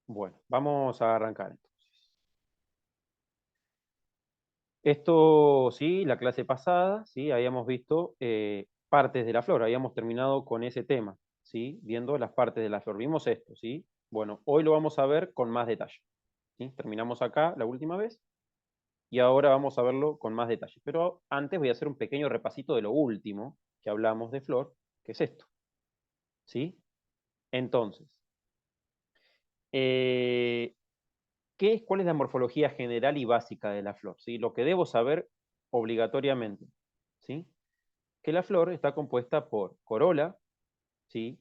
Bueno, vamos a arrancar entonces. Esto, sí, la clase pasada, sí, habíamos visto partes de la flor, habíamos terminado con ese tema, sí, viendo las partes de la flor. Vimos esto, sí. Bueno, hoy lo vamos a ver con más detalle. ¿Sí? Terminamos acá la última vez y ahora vamos a verlo con más detalle. Pero antes voy a hacer un pequeño repasito de lo último que hablamos de flor, que es esto, ¿sí? Entonces, eh, ¿cuál es la morfología general y básica de la flor? ¿Sí? Lo que debo saber obligatoriamente, ¿sí? Que la flor está compuesta por corola, ¿sí?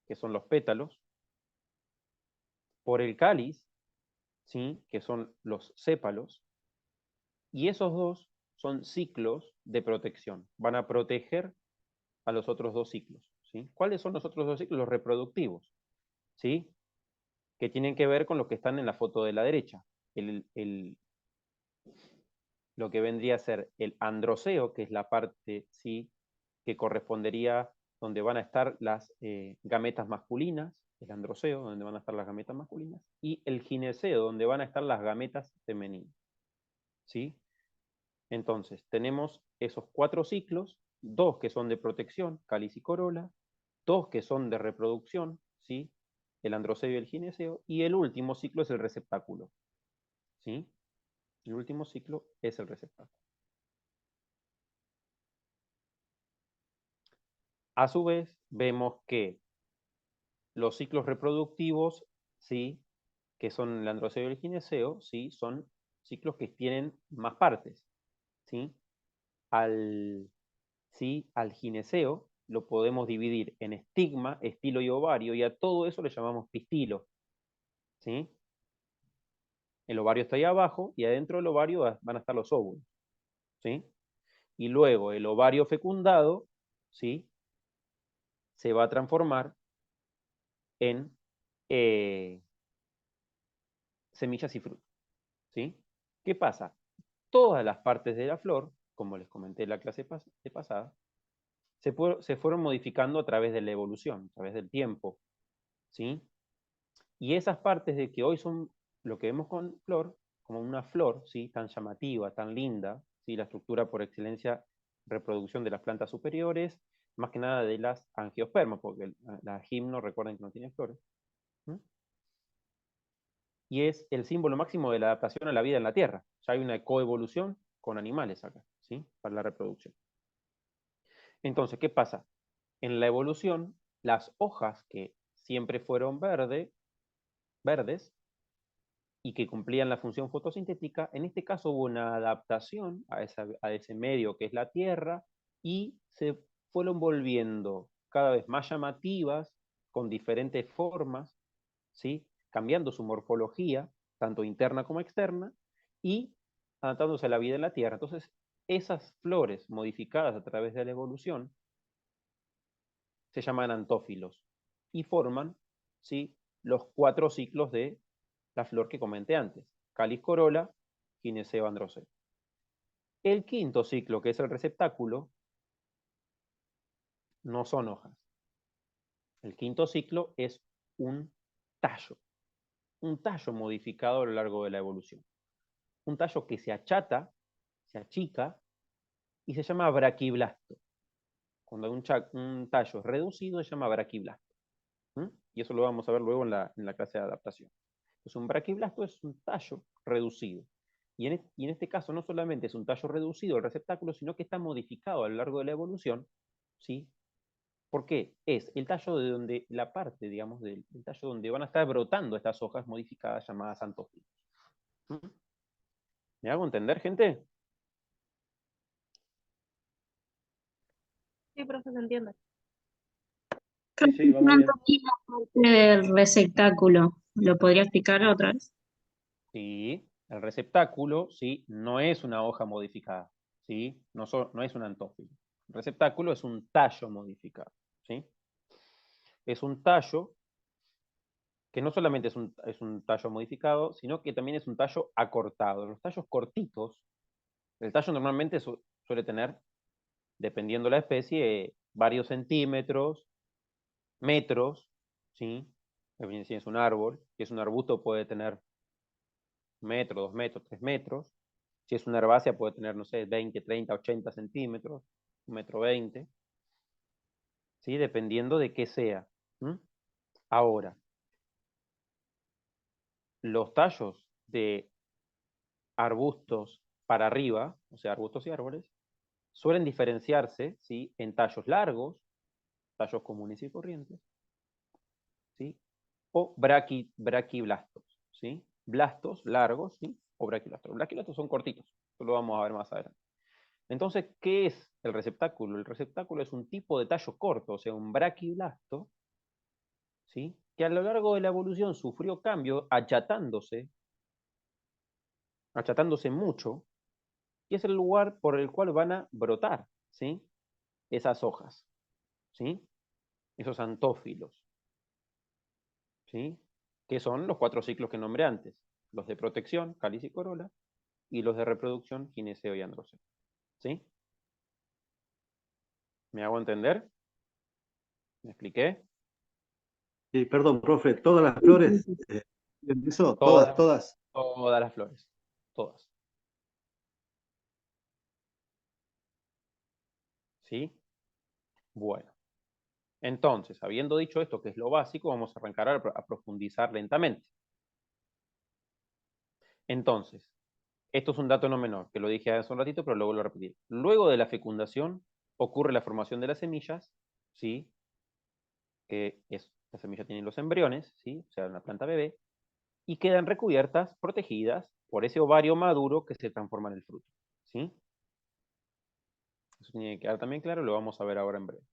Que son los pétalos, por el cáliz, ¿sí? Que son los sépalos, y esos dos son ciclos de protección. Van a proteger a los otros dos ciclos, ¿sí? ¿Cuáles son los otros dos ciclos? Los reproductivos, ¿sí? Que tienen que ver con los que están en la foto de la derecha. Lo que vendría a ser el androceo, que es la parte, ¿sí? Que correspondería donde van a estar las gametas masculinas, el androceo, donde van a estar las gametas masculinas, y el gineceo, donde van a estar las gametas femeninas. ¿Sí? Entonces, tenemos esos 4 ciclos, 2 que son de protección, cáliz y corola, 2 que son de reproducción, ¿sí? El androceo y el gineceo, y el último ciclo es el receptáculo. ¿Sí? El último ciclo es el receptáculo. A su vez, vemos que los ciclos reproductivos, ¿sí? Que son el androceo y el gineceo, ¿sí? Son ciclos que tienen más partes, ¿sí? Al, ¿sí? Al gineceo lo podemos dividir en estigma, estilo y ovario, y a todo eso le llamamos pistilo, ¿sí? El ovario está ahí abajo, y adentro del ovario van a estar los óvulos, ¿sí? Y luego el ovario fecundado, ¿sí? Se va a transformar en semillas y frutos, ¿sí? ¿Qué pasa? Todas las partes de la flor, como les comenté en la clase pasada, se fueron modificando a través de la evolución, a través del tiempo, ¿sí? Y esas partes de que hoy son lo que vemos con flor, como una flor, ¿sí? Tan llamativa, tan linda, ¿sí? La estructura por excelencia, reproducción de las plantas superiores, más que nada de las angiospermas, porque la gimno, recuerden que no tiene flores, ¿sí? Y es el símbolo máximo de la adaptación a la vida en la Tierra. Ya hay una coevolución con animales acá, ¿sí? Para la reproducción. Entonces, ¿qué pasa? En la evolución, las hojas que siempre fueron verdes y que cumplían la función fotosintética, en este caso hubo una adaptación a ese medio que es la Tierra y se fueron volviendo cada vez más llamativas, con diferentes formas, ¿sí? Cambiando su morfología, tanto interna como externa, y adaptándose a la vida en la Tierra. Entonces, esas flores modificadas a través de la evolución se llaman antófilos y forman, ¿sí? Los 4 ciclos de la flor que comenté antes: cáliz, corola, gineceo, androceo. El quinto ciclo, que es el receptáculo, no son hojas. El quinto ciclo es un un tallo modificado a lo largo de la evolución. Un tallo que se achata, se achica y se llama braquiblasto. Cuando un tallo es reducido se llama braquiblasto. ¿Mm? Y eso lo vamos a ver luego en la clase de adaptación. Entonces, un braquiblasto es un tallo reducido. Y en este caso no solamente es un tallo reducido el receptáculo, sino que está modificado a lo largo de la evolución, ¿sí? ¿Por qué? Es el tallo de donde, la parte, digamos, del tallo donde van a estar brotando estas hojas modificadas llamadas antófilos. ¿Mm? ¿Me hago entender, gente? Sí, profe, se entiende. Sí, Creo sí, que vamos no bien. entendí la parte del receptáculo. ¿Lo podría explicar otra vez? Sí, el receptáculo, sí, no es una hoja modificada, sí, no es un antófilo. El receptáculo es un tallo modificado, sí. Es un tallo que no solamente es un tallo modificado, sino que también es un tallo acortado. Los tallos cortitos, el tallo normalmente suele tener, dependiendo de la especie, varios centímetros, metros, ¿sí? Si es un árbol, si es un arbusto puede tener 1 metro, 2 metros, 3 metros. Si es una herbácea puede tener, no sé, 20, 30, 80 centímetros, 1,20 m, ¿sí? Dependiendo de qué sea. ¿Mm? Ahora, los tallos de arbustos para arriba, o sea, arbustos y árboles, suelen diferenciarse, ¿sí? En tallos largos, tallos comunes y corrientes, ¿sí? O braquiblastos, ¿sí? Blastos largos, ¿sí? O braquiblastos. Braquiblastos son cortitos, eso lo vamos a ver más adelante. Entonces, ¿qué es el receptáculo? El receptáculo es un tipo de tallo corto, o sea, un braquiblasto, ¿sí? Que a lo largo de la evolución sufrió cambio achatándose mucho, y es el lugar por el cual van a brotar, ¿sí? Esas hojas, ¿sí? Esos antófilos, ¿sí? Que son los 4 ciclos que nombré antes, los de protección, cáliz y corola, y los de reproducción, gineceo y androceo, ¿sí? ¿Me hago entender? ¿Me expliqué? Sí, perdón, profe, todas las Sí, sí, flores, sí. eso, todas, Todas, todas. todas las flores, todas, ¿sí? Bueno, entonces, habiendo dicho esto, que es lo básico, vamos a arrancar a profundizar lentamente. Entonces, esto es un dato no menor, que lo dije hace un ratito, pero luego lo repetiré. Luego de la fecundación ocurre la formación de las semillas, ¿sí? La semilla tiene los embriones, ¿sí? O sea, una planta bebé, y quedan recubiertas, protegidas por ese ovario maduro que se transforma en el fruto, ¿sí? Eso tiene que quedar también claro, lo vamos a ver ahora en breve,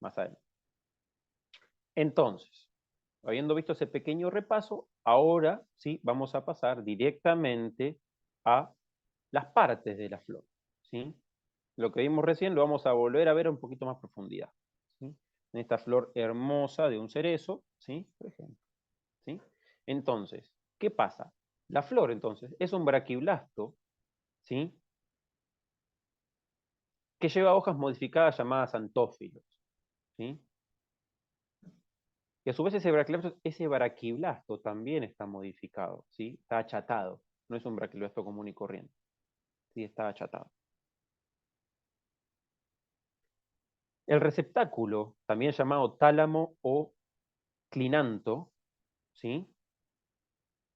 más adelante. Entonces, habiendo visto ese pequeño repaso, ahora sí vamos a pasar directamente a las partes de la flor, ¿sí? Lo que vimos recién lo vamos a volver a ver a un poquito más profundidad, ¿sí? En esta flor hermosa de un cerezo, ¿sí? Por ejemplo, ¿sí? Entonces, ¿qué pasa? La flor, entonces, es un braquiblasto, ¿sí? Que lleva hojas modificadas llamadas antófilos, ¿sí? Y a su vez ese braquiblasto también está modificado, ¿sí? Está achatado. No es un braquiblasto común y corriente. Sí, está achatado. El receptáculo, también llamado tálamo o clinanto, ¿sí?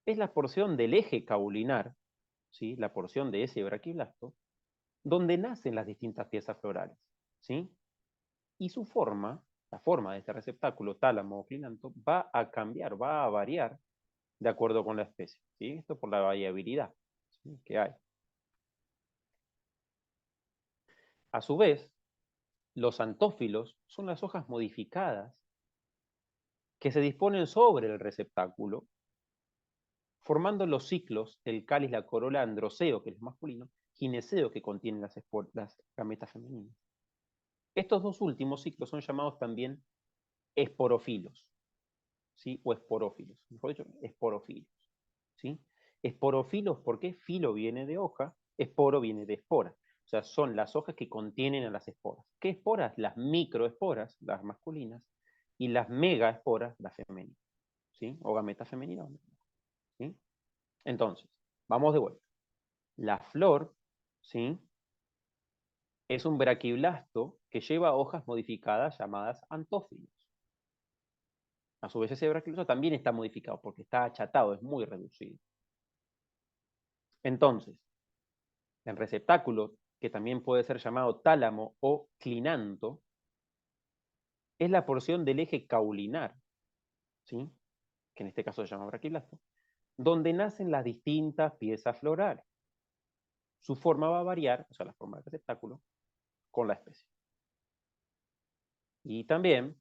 Es la porción del eje caulinar, ¿sí? La porción de ese braquiblasto, donde nacen las distintas piezas florales, ¿sí? Y su forma, la forma de este receptáculo, tálamo o clinanto, va a cambiar, va a variar de acuerdo con la especie, ¿sí? Esto por la variabilidad, ¿sí? Que hay. A su vez, los antófilos son las hojas modificadas que se disponen sobre el receptáculo, formando los ciclos del cáliz, la corola, androceo, que es el masculino, gineceo, que contiene las gametas femeninas. Estos dos últimos ciclos son llamados también esporófilos, ¿sí? O esporófilos, mejor dicho, esporófilos, ¿sí? Esporófilos, ¿por qué? Filo viene de hoja, esporo viene de espora. O sea, son las hojas que contienen a las esporas. ¿Qué esporas? Las microesporas, las masculinas, y las megaesporas, las femeninas, ¿sí? O gametas femeninas, ¿sí? Entonces, vamos de vuelta. La flor, ¿sí? Es un braquiblasto que lleva hojas modificadas llamadas antófilos. A su vez, ese braquiblasto también está modificado porque está achatado, es muy reducido. Entonces, el receptáculo, que también puede ser llamado tálamo o clinanto, es la porción del eje caulinar, ¿sí? Que en este caso se llama braquiblasto, donde nacen las distintas piezas florales. Su forma va a variar, o sea, la forma del receptáculo, con la especie. Y también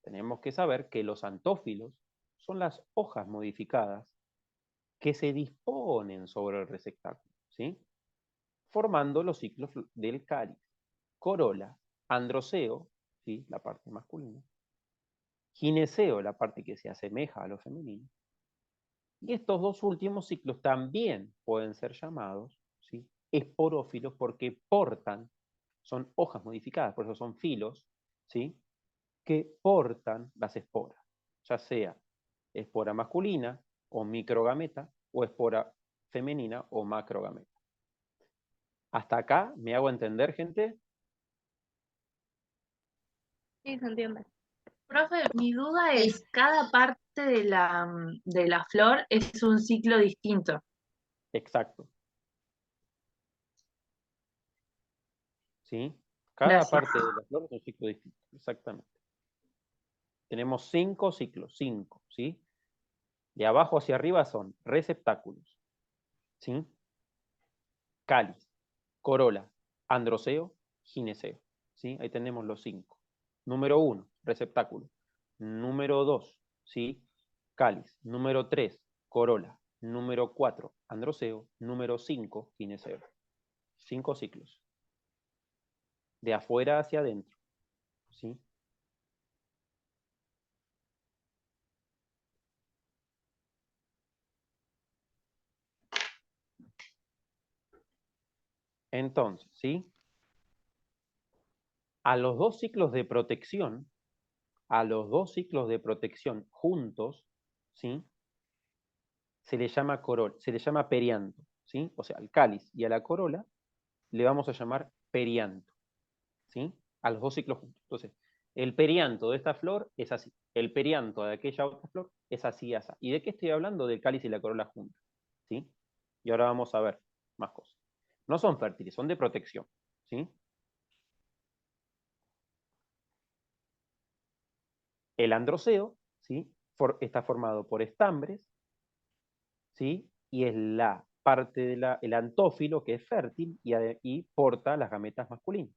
tenemos que saber que los antófilos son las hojas modificadas que se disponen sobre el receptáculo, ¿sí? Formando los ciclos del cáliz, corola, androceo, ¿sí? La parte masculina, gineceo, la parte que se asemeja a lo femenino, y estos dos últimos ciclos también pueden ser llamados, ¿sí? Esporófilos porque portan, son hojas modificadas, por eso son filos, ¿sí? Que portan las esporas, ya sea espora masculina o microgameta, o espora femenina o macrogameta. ¿Hasta acá me hago entender, gente? Sí, se entiende. Profe, mi duda es, cada parte de la flor es un ciclo distinto. Exacto. ¿Sí? Cada Gracias. parte de la flor es un ciclo distinto, exactamente. Tenemos 5 ciclos, 5, ¿sí? De abajo hacia arriba son receptáculos, ¿sí? Cáliz, corola, androceo, gineceo, ¿sí? Ahí tenemos los 5. Número 1, receptáculo. Número 2, ¿sí? Cáliz. Número 3, corola. Número 4, androceo. Número 5, gineceo. 5 ciclos. De afuera hacia adentro, ¿sí? Entonces, ¿sí? A los 2 ciclos de protección, juntos, ¿sí? Se le llama perianto, ¿sí? O sea, al cáliz y a la corola le vamos a llamar perianto, ¿sí? A los 2 ciclos juntos. Entonces, el perianto de esta flor es así, el perianto de aquella otra flor es así, así. ¿Y de qué estoy hablando? Del cáliz y la corola juntas, ¿sí? Y ahora vamos a ver más cosas. No son fértiles, son de protección, ¿sí? El androceo, ¿sí? Está formado por estambres, ¿sí? Y es la parte del antófilo que es fértil y porta las gametas masculinas.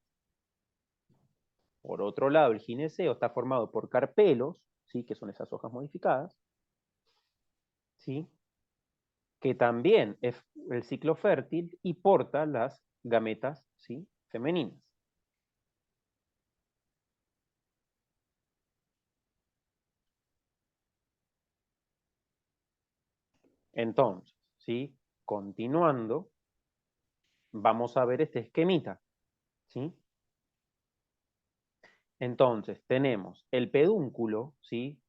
Por otro lado, el gineceo está formado por carpelos, ¿sí? Que son esas hojas modificadas, ¿sí? Que también es el ciclo fértil y porta las gametas, ¿sí? Femeninas. Entonces, ¿sí? Continuando, vamos a ver este esquemita, ¿sí? Entonces, tenemos el pedúnculo, ¿sí?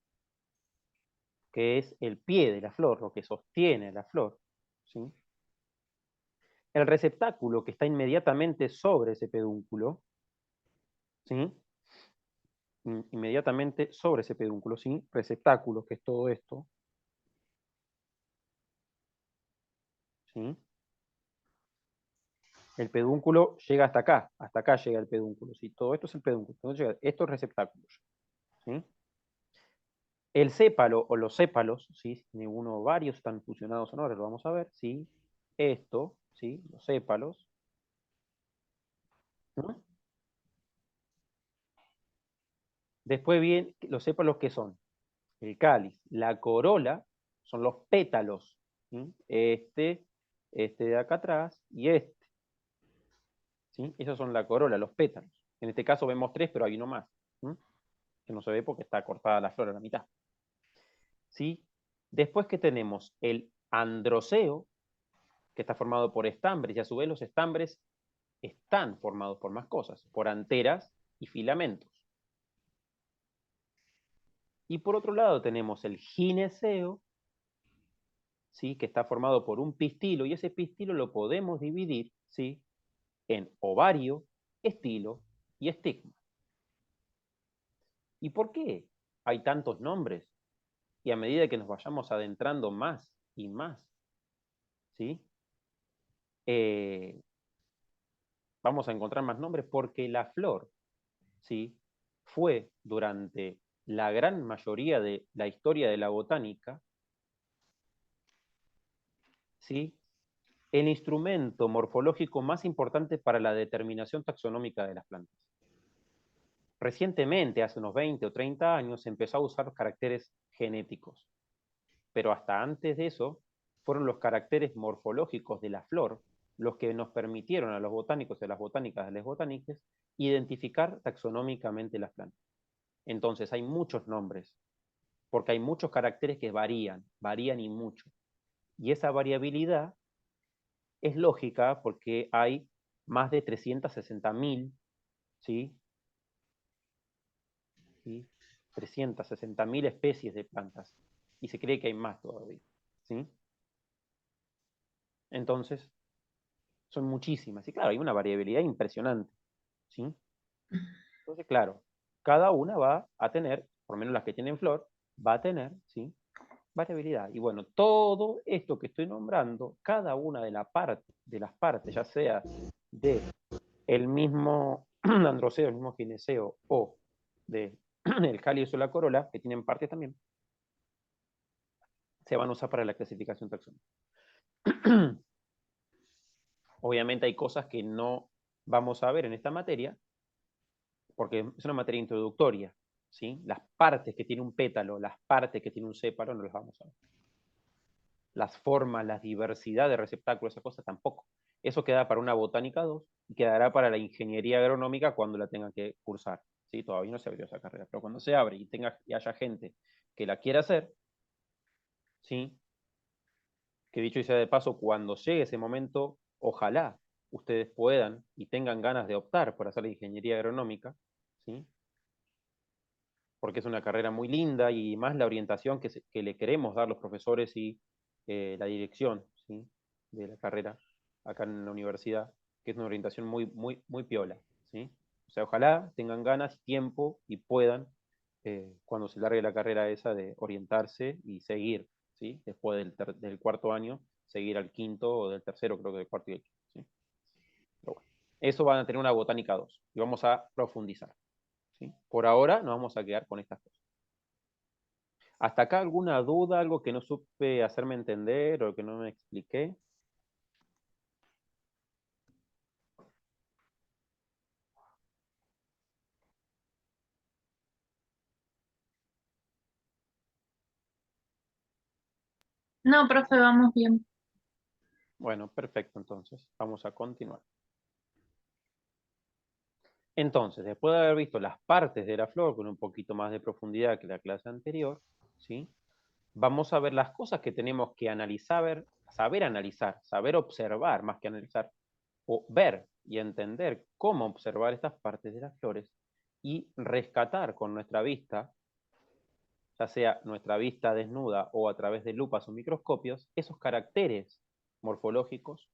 Que es el pie de la flor, lo que sostiene la flor, ¿sí? El receptáculo que está inmediatamente sobre ese pedúnculo, ¿sí? Inmediatamente sobre ese pedúnculo, ¿sí? Receptáculo, que es todo esto, ¿sí? El pedúnculo llega hasta acá llega el pedúnculo, ¿sí? Todo esto es el pedúnculo, esto es receptáculo, ¿sí? El sépalo o los sépalos, ¿sí? Uno o varios están fusionados ahora, lo vamos a ver, ¿sí? Esto, ¿sí? Los sépalos, ¿no? Después bien, los sépalos, ¿qué son? El cáliz. La corola son los pétalos, ¿sí? Este de acá atrás y este, ¿sí? Esos son la corola, los pétalos. En este caso vemos 3, pero hay uno más, ¿sí? Que no se ve porque está cortada la flor a la mitad, ¿sí? Después que tenemos el androceo, que está formado por estambres, y a su vez los estambres están formados por más cosas, por anteras y filamentos. Y por otro lado tenemos el gineceo, ¿sí? Que está formado por un pistilo, y ese pistilo lo podemos dividir, ¿sí? En ovario, estilo y estigma. ¿Y por qué hay tantos nombres? Y a medida que nos vayamos adentrando más y más, ¿sí? Vamos a encontrar más nombres porque la flor, ¿sí? Fue durante la gran mayoría de la historia de la botánica, ¿sí? El instrumento morfológico más importante para la determinación taxonómica de las plantas. Recientemente, hace unos 20 o 30 años, se empezó a usar los caracteres genéticos, pero hasta antes de eso fueron los caracteres morfológicos de la flor los que nos permitieron a los botánicos y a las botánicas, a los botánicos, identificar taxonómicamente las plantas. Entonces hay muchos nombres, porque hay muchos caracteres que varían y mucho. Y esa variabilidad es lógica porque hay más de 360.000, ¿sí? ¿Sí? 360.000 especies de plantas. Y se cree que hay más todavía, ¿sí? Entonces, son muchísimas. Y claro, hay una variabilidad impresionante, ¿sí? Entonces, claro, cada una va a tener, por lo menos las que tienen flor, va a tener, ¿sí? Variabilidad. Y bueno, todo esto que estoy nombrando, cada una de, de las partes, ya sea de el mismo androceo, el mismo gineceo, o de el cáliz o la corola, que tienen partes también, se van a usar para la clasificación taxonómica. Obviamente hay cosas que no vamos a ver en esta materia, porque es una materia introductoria, ¿sí? Las partes que tiene un pétalo, las partes que tiene un sépalo, no las vamos a ver. Las formas, la diversidad de receptáculos, esas cosas tampoco. Eso queda para una botánica 2 y quedará para la ingeniería agronómica cuando la tengan que cursar, ¿sí? Todavía no se abrió esa carrera, pero cuando se abre y haya gente que la quiera hacer, ¿sí? Que dicho y sea de paso, cuando llegue ese momento, ojalá ustedes puedan y tengan ganas de optar por hacer la ingeniería agronómica, ¿sí? Porque es una carrera muy linda y más la orientación que le queremos dar los profesores y la dirección, ¿sí? De la carrera acá en la universidad, que es una orientación muy piola, ¿sí? O sea, ojalá tengan ganas, tiempo y puedan, cuando se largue la carrera esa, de orientarse y seguir, ¿sí? Después del cuarto año, seguir al quinto o del tercero, creo que del cuarto y el quinto, ¿sí? Pero bueno, eso van a tener una botánica 2 y vamos a profundizar, ¿sí? Por ahora nos vamos a quedar con estas cosas. ¿Hasta acá alguna duda, algo que no supe hacerme entender o que no me expliqué? No, profe, vamos bien. Bueno, perfecto, entonces vamos a continuar. Entonces, después de haber visto las partes de la flor con un poquito más de profundidad que la clase anterior, ¿sí? Vamos a ver las cosas que tenemos que analizar, saber observar más que analizar, o ver y entender cómo observar estas partes de las flores y rescatar con nuestra vista, ya sea nuestra vista desnuda o a través de lupas o microscopios, esos caracteres morfológicos,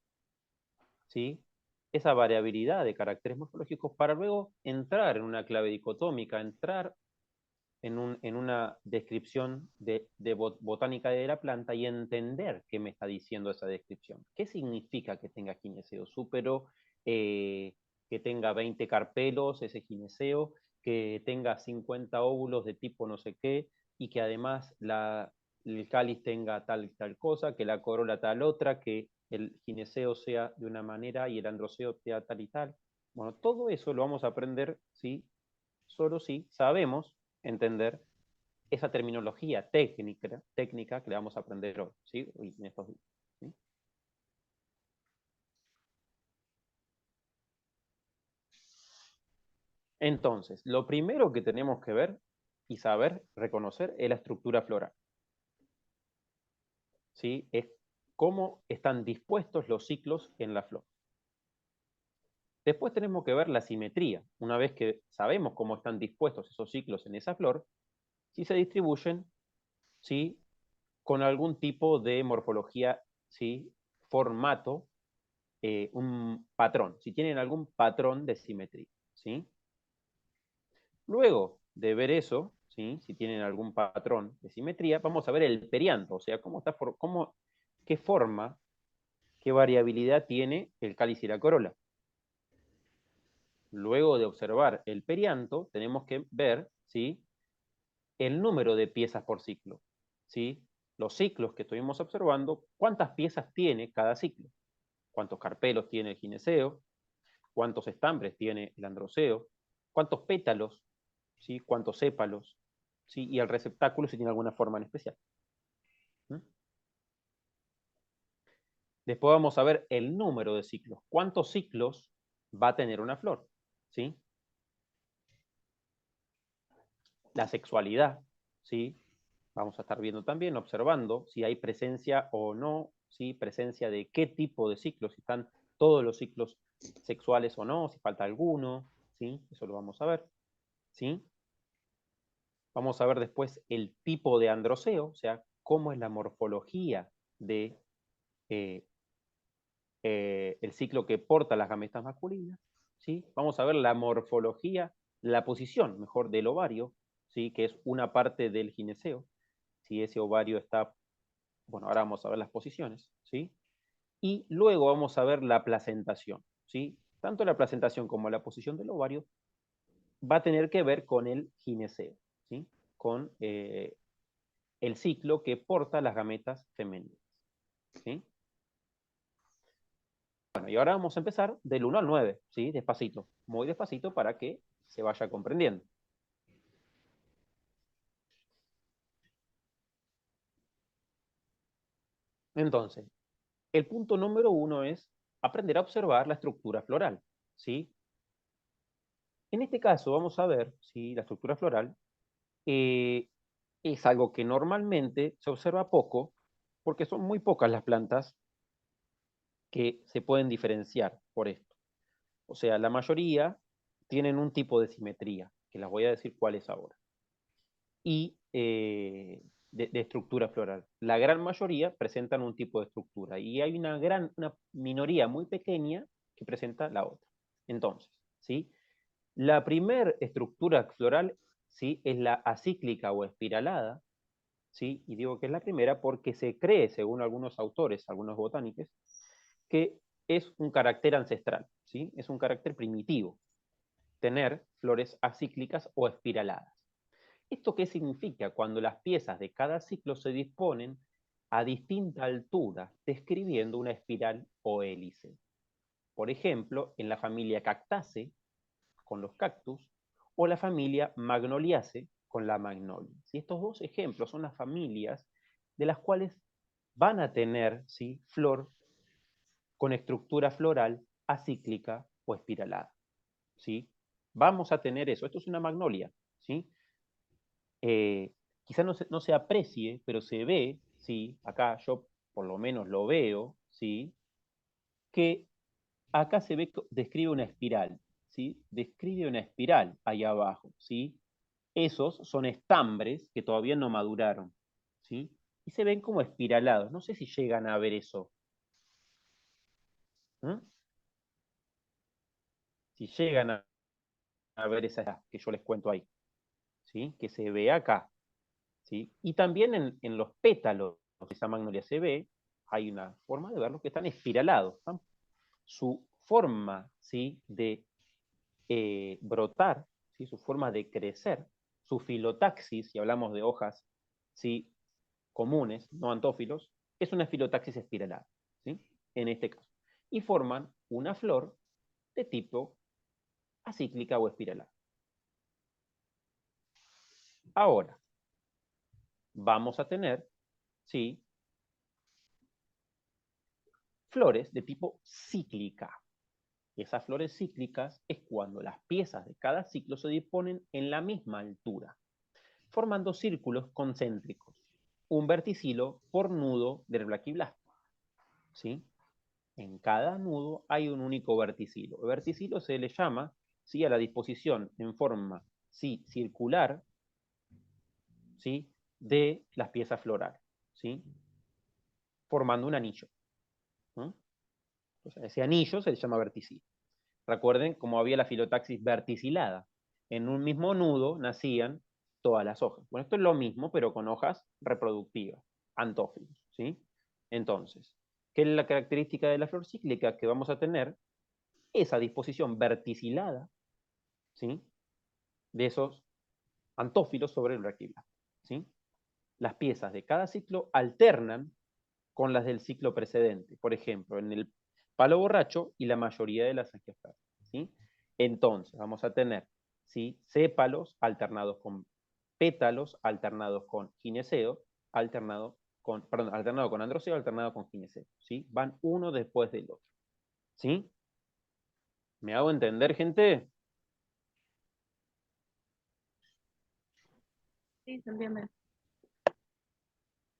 ¿sí? Esa variabilidad de caracteres morfológicos para luego entrar en una clave dicotómica, entrar en una descripción de botánica de la planta y entender qué me está diciendo esa descripción. ¿Qué significa que tenga gineceo súpero, que tenga 20 carpelos, ese gineceo, que tenga 50 óvulos de tipo no sé qué, y que además el cáliz tenga tal cosa, que la corola tal otra, que el gineceo sea de una manera y el androceo sea tal y tal? Bueno, todo eso lo vamos a aprender, ¿sí? Solo si sabemos entender esa terminología técnica que le vamos a aprender hoy, ¿sí? En estos días, ¿sí? Entonces, lo primero que tenemos que ver y saber reconocer es la estructura floral, ¿sí? Es cómo están dispuestos los ciclos en la flor. Después tenemos que ver la simetría. Una vez que sabemos cómo están dispuestos esos ciclos en esa flor, si se distribuyen, ¿sí? Con algún tipo de morfología, ¿sí? Formato, un patrón, si tienen algún patrón de simetría, ¿sí? Luego de ver eso, ¿sí? Si tienen algún patrón de simetría, vamos a ver el perianto, o sea, qué forma, qué variabilidad tiene el cáliz y la corola. Luego de observar el perianto, tenemos que ver, ¿sí? El número de piezas por ciclo, ¿sí? Los ciclos que estuvimos observando, cuántas piezas tiene cada ciclo, cuántos carpelos tiene el gineceo, cuántos estambres tiene el androceo, cuántos pétalos, ¿sí? Cuántos sépalos, ¿sí? Y el receptáculo si tiene alguna forma en especial. ¿Mm? Después vamos a ver el número de ciclos. ¿Cuántos ciclos va a tener una flor? ¿Sí? La sexualidad, ¿sí? Vamos a estar viendo también, observando si hay presencia o no, ¿sí? Presencia de qué tipo de ciclos, si están todos los ciclos sexuales o no, si falta alguno, ¿sí? Eso lo vamos a ver, ¿sí? Vamos a ver después el tipo de androceo, o sea, cómo es la morfología de el ciclo que porta las gametas masculinas, ¿sí? Vamos a ver la morfología, la posición, mejor, del ovario, ¿sí? Que es una parte del gineceo. Si ese ovario está, bueno, ahora vamos a ver las posiciones, ¿sí? Y luego vamos a ver la placentación, ¿sí? Tanto la placentación como la posición del ovario va a tener que ver con el gineceo, ¿sí? Con el ciclo que porta las gametas femeninas, ¿sí? Bueno, y ahora vamos a empezar del 1 al 9, ¿sí? Despacito, muy despacito para que se vaya comprendiendo. Entonces, el punto número 1 es aprender a observar la estructura floral, ¿sí? En este caso vamos a ver, ¿sí? La estructura floral es algo que normalmente se observa poco porque son muy pocas las plantas que se pueden diferenciar por esto. O sea, la mayoría tienen un tipo de simetría, que las voy a decir cuál es ahora, y de estructura floral. La gran mayoría presentan un tipo de estructura y hay una minoría muy pequeña que presenta la otra. Entonces, ¿sí? La primera estructura floral, ¿sí? Es la acíclica o espiralada, ¿sí? Y digo que es la primera porque se cree, según algunos autores, algunos botánicos, que es un carácter ancestral, ¿sí? Es un carácter primitivo, tener flores acíclicas o espiraladas. ¿Esto qué significa? Cuando las piezas de cada ciclo se disponen a distinta altura, describiendo una espiral o hélice. Por ejemplo, en la familia Cactaceae, con los cactus, o la familia Magnoliaceae, con la magnolia. ¿Sí? Estos dos ejemplos son las familias de las cuales van a tener, ¿sí? Flor con estructura floral acíclica o espiralada, ¿sí? Vamos a tener eso. Esto es una magnolia, ¿sí? Quizás no se aprecie, pero se ve, ¿sí? Acá yo por lo menos lo veo, ¿sí? Que acá se ve, describe una espiral, ¿sí? Describe una espiral ahí abajo, ¿sí? Esos son estambres que todavía no maduraron, ¿sí? Y se ven como espiralados. No sé si llegan a ver eso. ¿Mm? Si llegan a ver esa que yo les cuento ahí, ¿sí? Que se ve acá, ¿sí? Y también en los pétalos de esa magnolia se ve, hay una forma de verlos que están espiralados. ¿No? Su forma, ¿sí? De brotar, ¿sí? Su forma de crecer, su filotaxis, si hablamos de hojas, ¿sí? Comunes, no antófilos, es una filotaxis espiralada, ¿sí? En este caso. Y forman una flor de tipo acíclica o espiralada. Ahora, vamos a tener, ¿sí? Flores de tipo cíclica. Esas flores cíclicas es cuando las piezas de cada ciclo se disponen en la misma altura, formando círculos concéntricos, un verticilo por nudo del braquiblasto, ¿sí? En cada nudo hay un único verticilo. El verticilo se le llama, ¿sí? A la disposición en forma, ¿sí? Circular, ¿sí? De las piezas florales, ¿sí? Formando un anillo, ¿no? Entonces, ese anillo se le llama verticilo. Recuerden cómo había la filotaxis verticilada. En un mismo nudo nacían todas las hojas. Bueno, esto es lo mismo, pero con hojas reproductivas, antófilos, ¿sí? Entonces, ¿qué es la característica de la flor cíclica? Que vamos a tener esa disposición verticilada, ¿sí? De esos antófilos sobre el braquiblasto, ¿sí? Las piezas de cada ciclo alternan con las del ciclo precedente. Por ejemplo, en el palo borracho y la mayoría de las angiospermas, ¿sí? Entonces, vamos a tener, ¿sí? Sépalos alternados con pétalos, alternados con gineceo, alternado con androceo, alternado con gineceo, ¿sí? Van uno después del otro, ¿sí? ¿Me hago entender, gente? Sí, se entiende.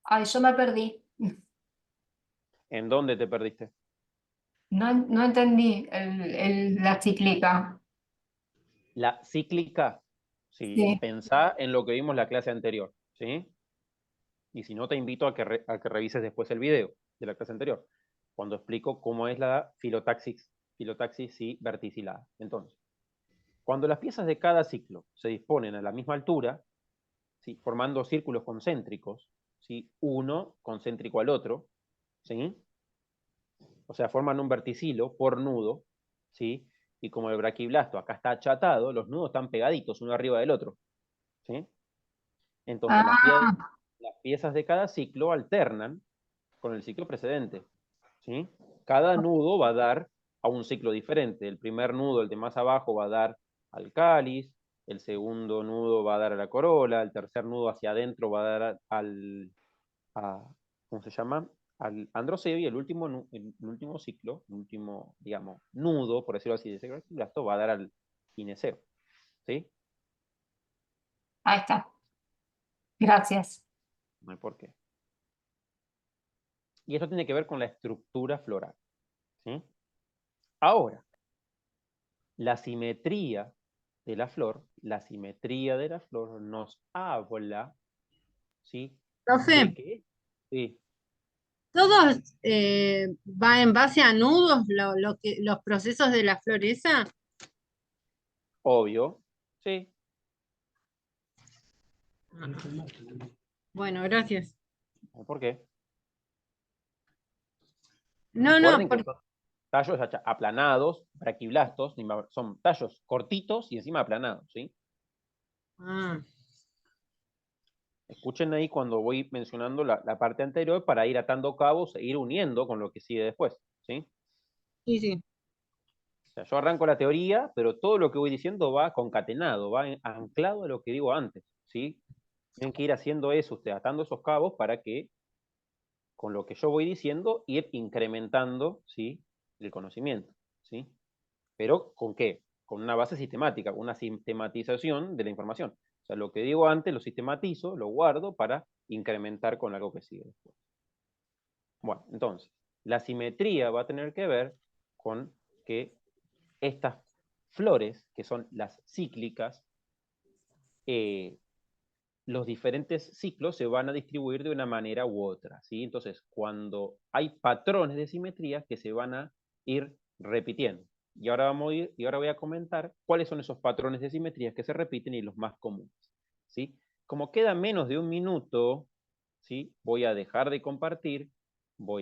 Ay, yo me perdí. ¿En dónde te perdiste? No entendí la cíclica. La cíclica, ¿sí? Sí. Pensá en lo que vimos la clase anterior, ¿sí? Y si no, te invito a que revises después el video de la clase anterior, cuando explico cómo es la filotaxis y verticilada. Entonces, cuando las piezas de cada ciclo se disponen a la misma altura, ¿sí?, formando círculos concéntricos, ¿sí?, uno concéntrico al otro, ¿sí?, o sea, forman un verticilo por nudo, ¿sí?, y como el braquiblasto acá está achatado, los nudos están pegaditos uno arriba del otro, ¿sí? Entonces, Ah, las piezas de cada ciclo alternan con el ciclo precedente, ¿sí? Cada nudo va a dar a un ciclo diferente. El primer nudo, el de más abajo, va a dar al cáliz, el segundo nudo va a dar a la corola, el tercer nudo hacia adentro va a dar ¿cómo se llama? Al androceo, y el último ciclo, el último, digamos, nudo, por decirlo así, de ese braquiblasto, va a dar al gineceo, ¿sí? ahí está. Gracias. No hay por qué. Y esto tiene que ver con la estructura floral, ¿sí? Ahora, la simetría de la flor nos habla, ¿sí?, de Profe, que, sí, ¿todos va en base a nudos los procesos de la floresa? obvio, sí. Bueno, gracias. ¿Por qué? No, no, Recuerden que son tallos aplanados, braquiblastos, son tallos cortitos y encima aplanados, ¿sí? ah, Escuchen ahí cuando voy mencionando la parte anterior para ir atando cabos e ir uniendo con lo que sigue después, ¿sí? sí, sí. O sea, yo arranco la teoría, pero todo lo que voy diciendo va concatenado, va anclado a lo que digo antes, ¿sí? Tienen que ir haciendo eso, ustedes atando esos cabos para que, con lo que yo voy diciendo, ir incrementando, ¿sí?, el conocimiento, ¿sí? Pero ¿con qué? Con una base sistemática, una sistematización de la información. O sea, lo que digo antes lo sistematizo, lo guardo para incrementar con algo que sigue después. Bueno, entonces, la simetría va a tener que ver con que estas flores, que son las cíclicas, los diferentes ciclos se van a distribuir de una manera u otra, ¿sí? Entonces, cuando hay patrones de simetría que se van a ir repitiendo. Y ahora voy a comentar cuáles son esos patrones de simetría que se repiten y los más comunes, ¿sí? Como queda menos de un minuto, ¿sí?, voy a dejar de compartir